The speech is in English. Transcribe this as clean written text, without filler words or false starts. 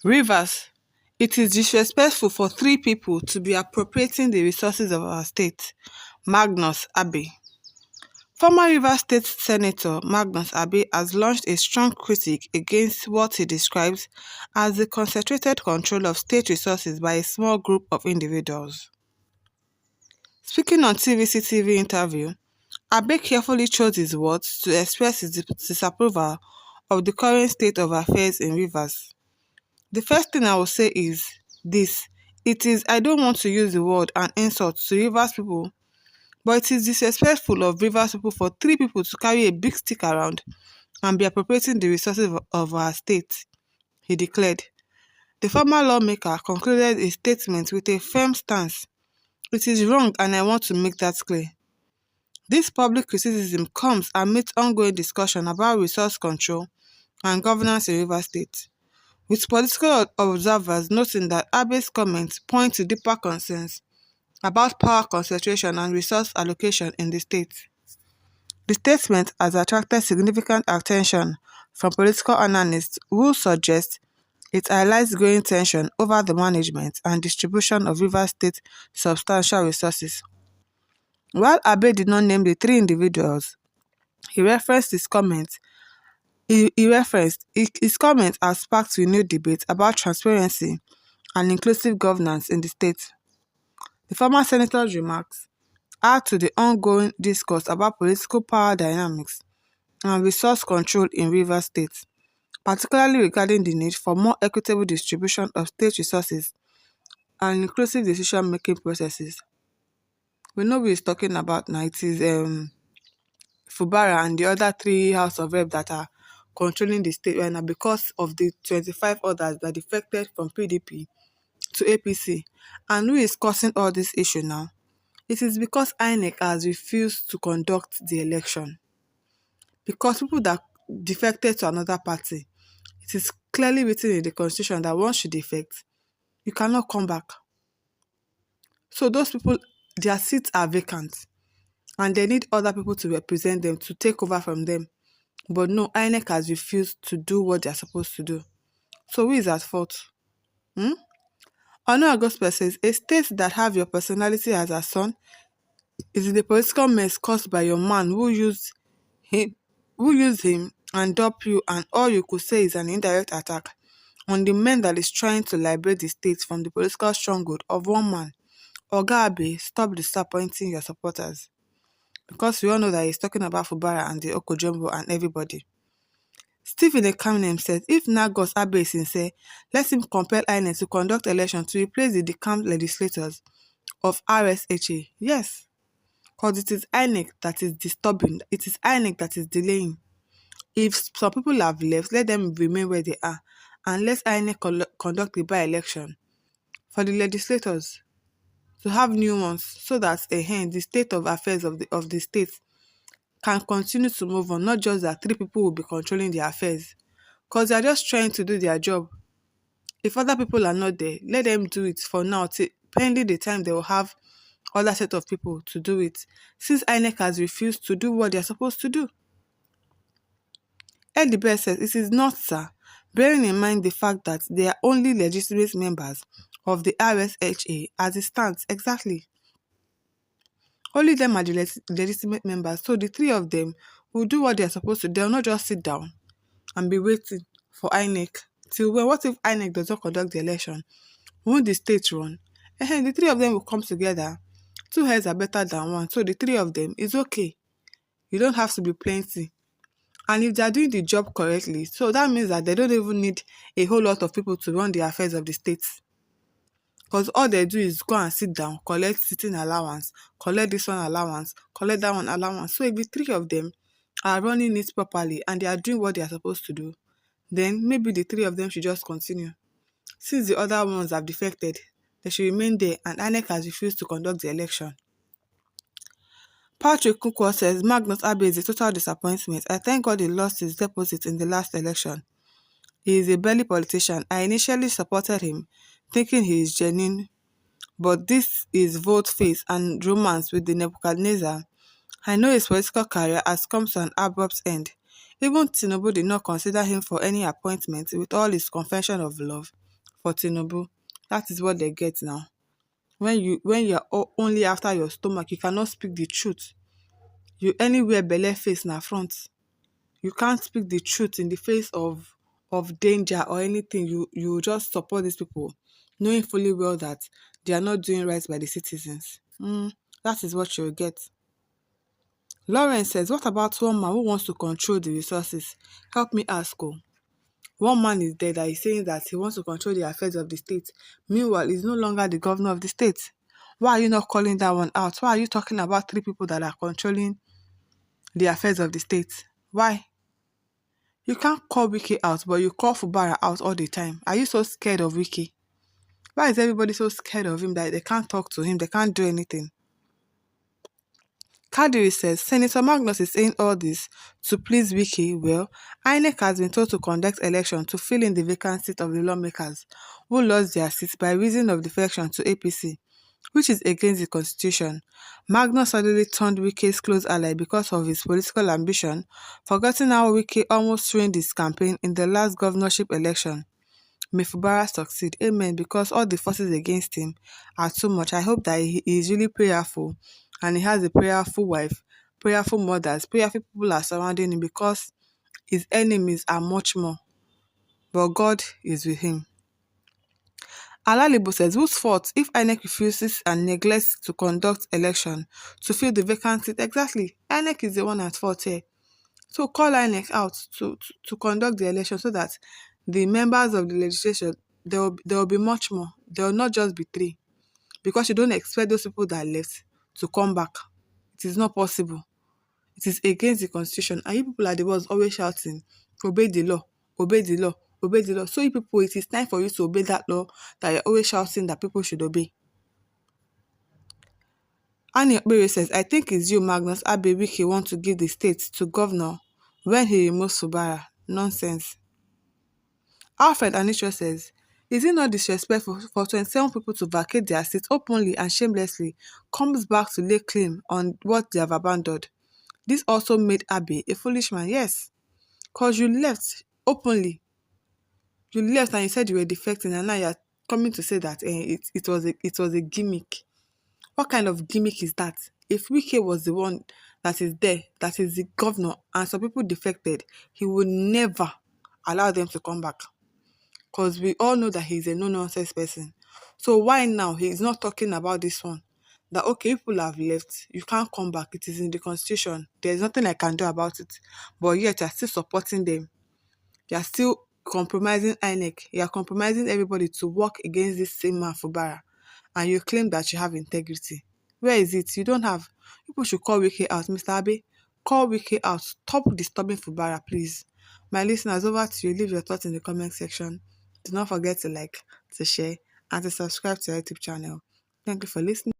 Rivers, it is disrespectful for three people to be appropriating the resources of our state. Magnus Abe. Former Rivers State Senator Magnus Abe has launched a strong critique against what he describes as the concentrated control of state resources by a small group of individuals. Speaking on TVC-TV interview, Abe carefully chose his words to express his disapproval of the current state of affairs in Rivers. The first thing I will say is this: I don't want to use the word an insult to Rivers people, but it is disrespectful of Rivers people for three people to carry a big stick around and be appropriating the resources of our state, he declared. The former lawmaker concluded his statement with a firm stance. It is wrong and I want to make that clear. This public criticism comes amidst ongoing discussion about resource control and governance in Rivers State, with political observers noting that Abe's comments point to deeper concerns about power concentration and resource allocation in the state. The statement has attracted significant attention from political analysts who suggest it highlights growing tension over the management and distribution of Rivers State's substantial resources. While Abe did not name the three individuals, he referenced his comments. His comments have sparked renewed debate about transparency and inclusive governance in the state. The former senator's remarks add to the ongoing discourse about political power dynamics and resource control in Rivers State, particularly regarding the need for more equitable distribution of state resources and inclusive decision-making processes. We know who he's talking about now. It is Fubara and the other three House of Rep that are controlling the state right now because of the 25 others that defected from PDP to APC. And who is causing all this issue now? It is because INEC has refused to conduct the election. Because people that defected to another party, it is clearly written in the constitution that once you defect, you cannot come back. So those people, their seats are vacant and they need other people to represent them, to take over from them. But no, INEC has refused to do what they are supposed to do. So who is at fault? Honor Gospel says, a state that have your personality as a son is the political mess caused by your man who used him and dupe you, and all you could say is an indirect attack on the man that is trying to liberate the state from the political stronghold of one man. Oga Abe, stop disappointing your supporters. Because we all know that he's talking about Fubara and the Okojumbo and everybody. Stephen Ekaminem said, if Nagos Abe is sincere, let him compel INEC to conduct elections to replace the decamped legislators of RSHA. Yes, because it is INEC that is disturbing. It is INEC that is delaying. If some people have left, let them remain where they are and let INEC conduct the by-election for the legislators to have new ones so that the state of affairs of the state can continue to move on, not just that three people will be controlling their affairs. Because they are just trying to do their job. If other people are not there, let them do it for now, pending the time they will have other set of people to do it, since INEC has refused to do what they are supposed to do. Eddie Bear says, it is not, sir, bearing in mind the fact that they are only legitimate members of the RSHA as it stands. Exactly. Only them are the legitimate members. So the three of them will do what they are supposed to. They will not just sit down and be waiting for INEC till when. What if INEC does not conduct the election? Won't the state run? The three of them will come together. Two heads are better than one. So the three of them is okay. You don't have to be plenty. And if they are doing the job correctly, so that means that they don't even need a whole lot of people to run the affairs of the state. Because all they do is go and sit down, collect sitting allowance, collect this one allowance, collect that one allowance. So if the three of them are running it properly and they are doing what they are supposed to do, then maybe the three of them should just continue. Since the other ones have defected, they should remain there and INEC has refused to conduct the election. Patrick Kukwa says, Magnus Abe is a total disappointment. I thank God he lost his deposit in the last election. He is a belly politician. I initially supported him, thinking he is genuine, but this is vote-face and romance with the Nebuchadnezzar. I know his political career has come to an abrupt end. Even Tinubu did not consider him for any appointment with all his confession of love. for Tinubu. That is what they get now. When you're only after your stomach, you cannot speak the truth. You anywhere belle face na front. You can't speak the truth in the face of danger or anything. You just support these people, knowing fully well that they are not doing right by the citizens. That is what you'll get. Lawrence says, what about one man who wants to control the resources? Help me ask. Oh. One man is there that is saying that he wants to control the affairs of the state. Meanwhile, he's no longer the governor of the state. Why are you not calling that one out? Why are you talking about 3 people that are controlling the affairs of the state? Why? You can't call Wike out, but you call Fubara out all the time. Are you so scared of Wike? Why is everybody so scared of him that they can't talk to him, they can't do anything? Kadiri says, Senator Magnus is saying all this to please Wike. Well, INEC has been told to conduct election to fill in the vacant seat of the lawmakers who lost their seats by reason of defection to APC, which is against the constitution. Magnus suddenly turned Wike's close ally because of his political ambition, forgetting how Wike almost ruined his campaign in the last governorship election. May Fubara succeed. Amen. Because all the forces against him are too much. I hope that he is really prayerful and he has a prayerful wife, prayerful mothers, prayerful people are surrounding him because his enemies are much more. But God is with him. Alalibo says, whose fault if INEC refuses and neglects to conduct election to fill the vacant seat? Exactly. INEC is the one at fault here. So call INEC out to conduct the election so that the members of the legislature, there will be much more. There will not just be 3. Because you don't expect those people that left to come back. It is not possible. It is against the constitution. And you people are the ones always shouting, obey the law, obey the law, obey the law. So you people, it is time for you to obey that law that you're always shouting that people should obey. Annie Okpere says, I think it's you, Magnus Abe Wike, want to give the state to governor when he removes Fubara. Nonsense. Alfred Anisha says, is it not disrespectful for 27 people to vacate their seats openly and shamelessly, comes back to lay claim on what they have abandoned? This also made Abe a foolish man. Yes, because you left openly. You left and you said you were defecting, and now you're coming to say that it was a gimmick. What kind of gimmick is that? If Wike was the one that is there, that is the governor, and some people defected, he would never allow them to come back. Because we all know that he's a no-nonsense person. So why now he's not talking about this one? That, okay, people have left, you can't come back. It is in the constitution. There's nothing I can do about it. But yet you're still supporting them. You're still compromising INEC. You're compromising everybody to work against this same man Fubara. And you claim that you have integrity. Where is it? You don't have. People should call Wike out. Mr. Abe, call Wike out. Stop disturbing Fubara, please. My listeners, over to you. Leave your thoughts in the comment section. Do not forget to like, to share, and to subscribe to our YouTube channel. Thank you for listening.